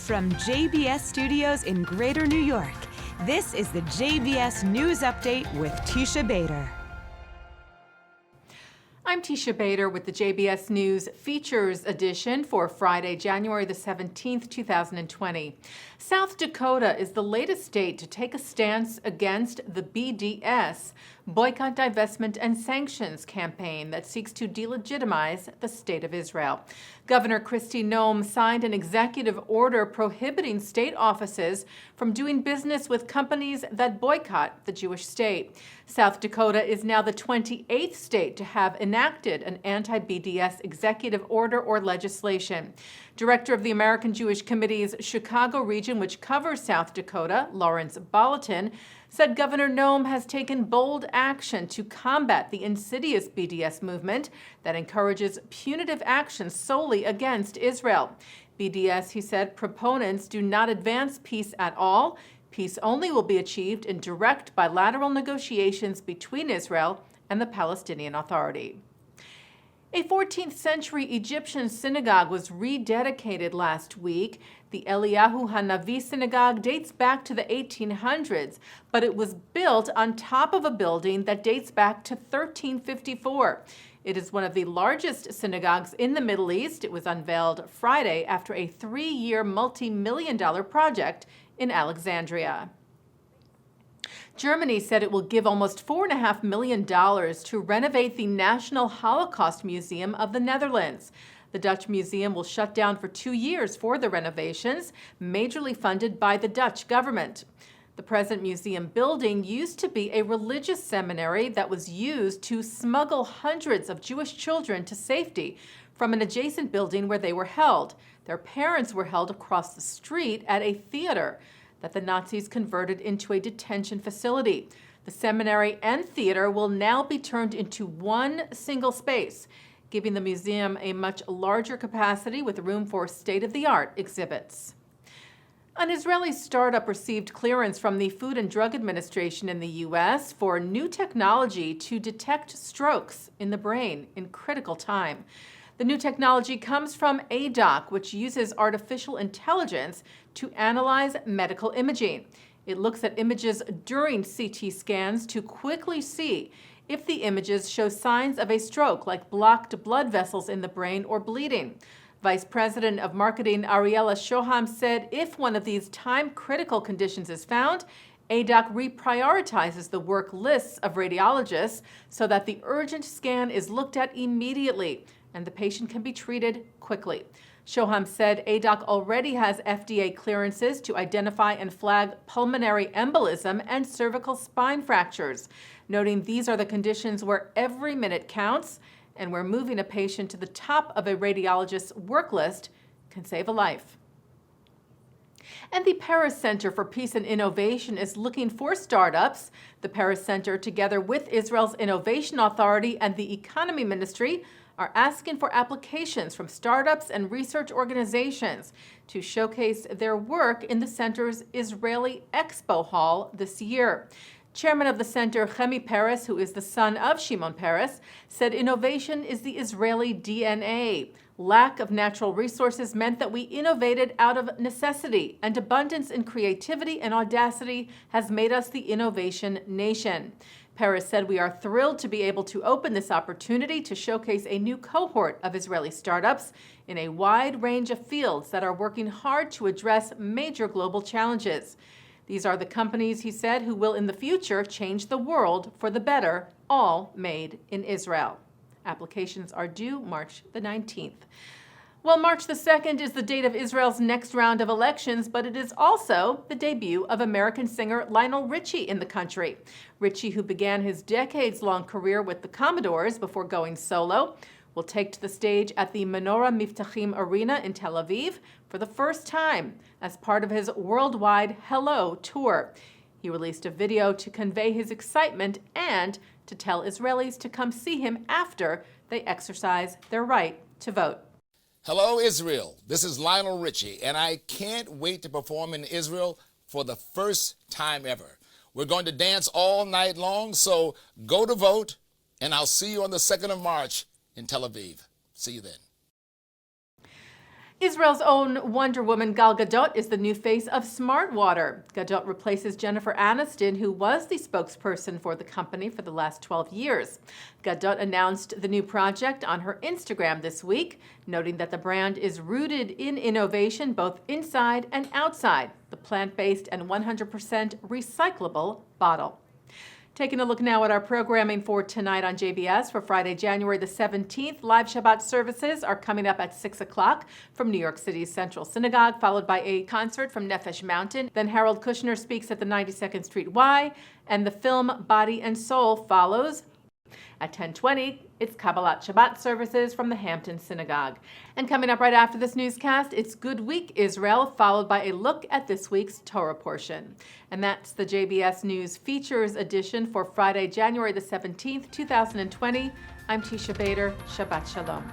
From JBS Studios in Greater New York, this is the JBS News Update with Teisha Bader. I'm Teisha Bader with the JBS News Features Edition for Friday, January the 17th, 2020. South Dakota is the latest state to take a stance against the BDS, Boycott, Divestment, and Sanctions campaign that seeks to delegitimize the State of Israel. Governor Kristi Noem signed an executive order prohibiting state offices from doing business with companies that boycott the Jewish state. South Dakota is now the 28th state to have enacted an anti-BDS executive order or legislation. Director of the American Jewish Committee's Chicago region, which covers South Dakota, Lawrence Bolton, said Governor Noem has taken bold action to combat the insidious BDS movement that encourages punitive actions solely against Israel. BDS, he said, proponents do not advance peace at all. Peace only will be achieved in direct bilateral negotiations between Israel and the Palestinian Authority. A 14th century Egyptian synagogue was rededicated last week. The Eliyahu HaNavi Synagogue dates back to the 1800s, but it was built on top of a building that dates back to 1354. It is one of the largest synagogues in the Middle East. It was unveiled Friday after a 3-year multi-million-dollar project in Alexandria. Germany said it will give almost $4.5 million to renovate the National Holocaust Museum of the Netherlands. The Dutch museum will shut down for 2 years for the renovations, majorly funded by the Dutch government. The present museum building used to be a religious seminary that was used to smuggle hundreds of Jewish children to safety from an adjacent building where they were held. Their parents were held across the street at a theater that the Nazis converted into a detention facility. The seminary and theater will now be turned into one single space, giving the museum a much larger capacity with room for state-of-the-art exhibits. An Israeli startup received clearance from the Food and Drug Administration in the U.S. for new technology to detect strokes in the brain in critical time. The new technology comes from ADOC, which uses artificial intelligence to analyze medical imaging. It looks at images during CT scans to quickly see if the images show signs of a stroke, like blocked blood vessels in the brain or bleeding. Vice President of Marketing Ariella Shoham said if one of these time-critical conditions is found, ADOC reprioritizes the work lists of radiologists so that the urgent scan is looked at immediately and the patient can be treated quickly. Shoham said ADOC already has FDA clearances to identify and flag pulmonary embolism and cervical spine fractures, noting these are the conditions where every minute counts and where moving a patient to the top of a radiologist's work list can save a life. And the Paris Center for Peace and Innovation is looking for startups. The Paris Center, together with Israel's Innovation Authority and the Economy Ministry, are asking for applications from startups and research organizations to showcase their work in the center's Israeli Expo Hall this year. Chairman of the center, Chemi Peres, who is the son of Shimon Peres, said innovation is the Israeli DNA. Lack of natural resources meant that we innovated out of necessity, and abundance in creativity and audacity has made us the innovation nation. Peres said we are thrilled to be able to open this opportunity to showcase a new cohort of Israeli startups in a wide range of fields that are working hard to address major global challenges. These are the companies, he said, who will in the future change the world for the better, all made in Israel. Applications are due March the 19th. Well, March the 2nd is the date of Israel's next round of elections, but it is also the debut of American singer Lionel Richie in the country. Richie, who began his decades-long career with the Commodores before going solo, will take to the stage at the Menorah Miftachim Arena in Tel Aviv for the first time as part of his worldwide Hello tour. He released a video to convey his excitement and to tell Israelis to come see him after they exercise their right to vote. Hello, Israel. This is Lionel Richie, and I can't wait to perform in Israel for the first time ever. We're going to dance all night long, so go to vote, and I'll see you on the 2nd of March in Tel Aviv. See you then. Israel's own Wonder Woman Gal Gadot is the new face of Smart Water. Gadot replaces Jennifer Aniston, who was the spokesperson for the company for the last 12 years. Gadot announced the new project on her Instagram this week, noting that the brand is rooted in innovation both inside and outside the plant-based and 100% recyclable bottle. Taking a look now at our programming for tonight on JBS for Friday, January the 17th. Live Shabbat services are coming up at 6 o'clock from New York City's Central Synagogue, followed by a concert from Nefesh Mountain. Then Harold Kushner speaks at the 92nd Street Y, and the film Body and Soul follows. At 10:20, it's Kabbalat Shabbat services from the Hampton Synagogue. And coming up right after this newscast, it's Good Week Israel, followed by a look at this week's Torah portion. And that's the JBS News Features edition for Friday, January the 17th, 2020. I'm Teisha Bader. Shabbat Shalom.